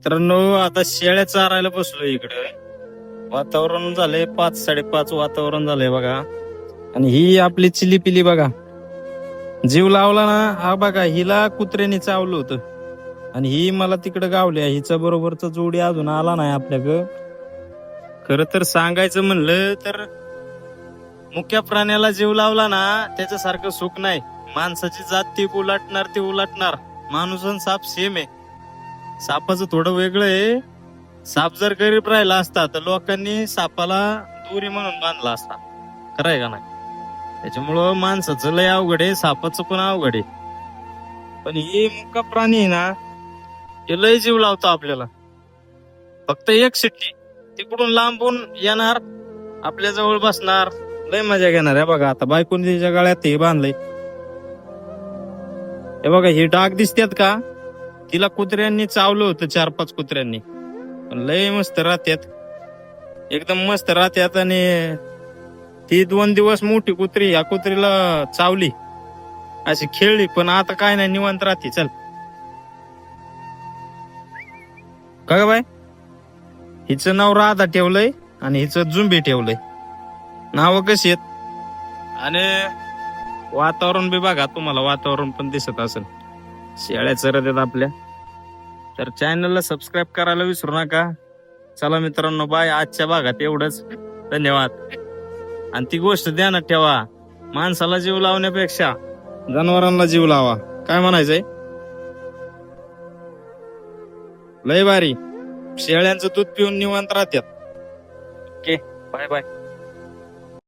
मित्रांनो आता शेळ्या चारायला बसलो इकडे. वातावरण झालंय 5-5:30 वातावरण झालंय बघा. आणि ही आपली चिली पिली बघा, जीव लावला ना हा बघा. हिला कुत्र्याने चावलं होतं आणि ही मला तिकडे गावल्या. हिचा बरोबरचा जोडी अजून आला नाही आपल्याकडं. खरं तर सांगायचं म्हणलं तर मुक्या प्राण्याला जीव लावला ना त्याच्यासारखं सुख नाही. माणसाची जात ती उलटणार. माणूस आणि साप सेम आहे. सापाचं थोडं वेगळं आहे. साप जर गरीब राहिला असता तर लोकांनी सापाला दोरी म्हणून बांधला असता, खरं आहे का नाही? त्याच्यामुळं माणसाचं लय अवघड आहे, सापाचं पण अवघड आहे. पण हे मुका प्राणी आहे ना, हे लय जीव लावतो आपल्याला. फक्त एक शिट्टी तिकडून लांबून येणार, आपल्या जवळ बसणार, लय मजा घेणार. आहे बघा आता बायकोन तिच्या गळ्यात हे बांधलंय. हे बघा हे डाग दिसतात का, तिला कुत्र्यांनी चावलं होतं, 4-5 कुत्र्यांनी. पण लय मस्त राहत्यात, एकदम मस्त राहत्यात. आणि ती 2 दिवस मोठी कुत्री या कुत्रीला चावली, अशी खेळली, पण आता काय नाही, निवांत राहते. चल का ग बाय, हिचं नाव राधा ठेवलंय आणि हिचं जुंबी ठेवलंय. नाव कशी आहेत. आणि वातावरण बी बघा, तुम्हाला वातावरण पण दिसत असेल. शेळ्या चरत आहेत आपल्या. तर चॅनलला सबस्क्राईब करायला विसरू नका. चला मित्रांनो, बाय. आजच्या भागात एवढंच. धन्यवाद. आणि ती गोष्ट ध्यानात ठेवा, माणसाला जीव लावण्यापेक्षा जनावरांना जीव लावा. काय म्हणायचंय? लय भारी. शेळ्यांचं दूध पिऊन निवांत राहतात. Okay, bye bye.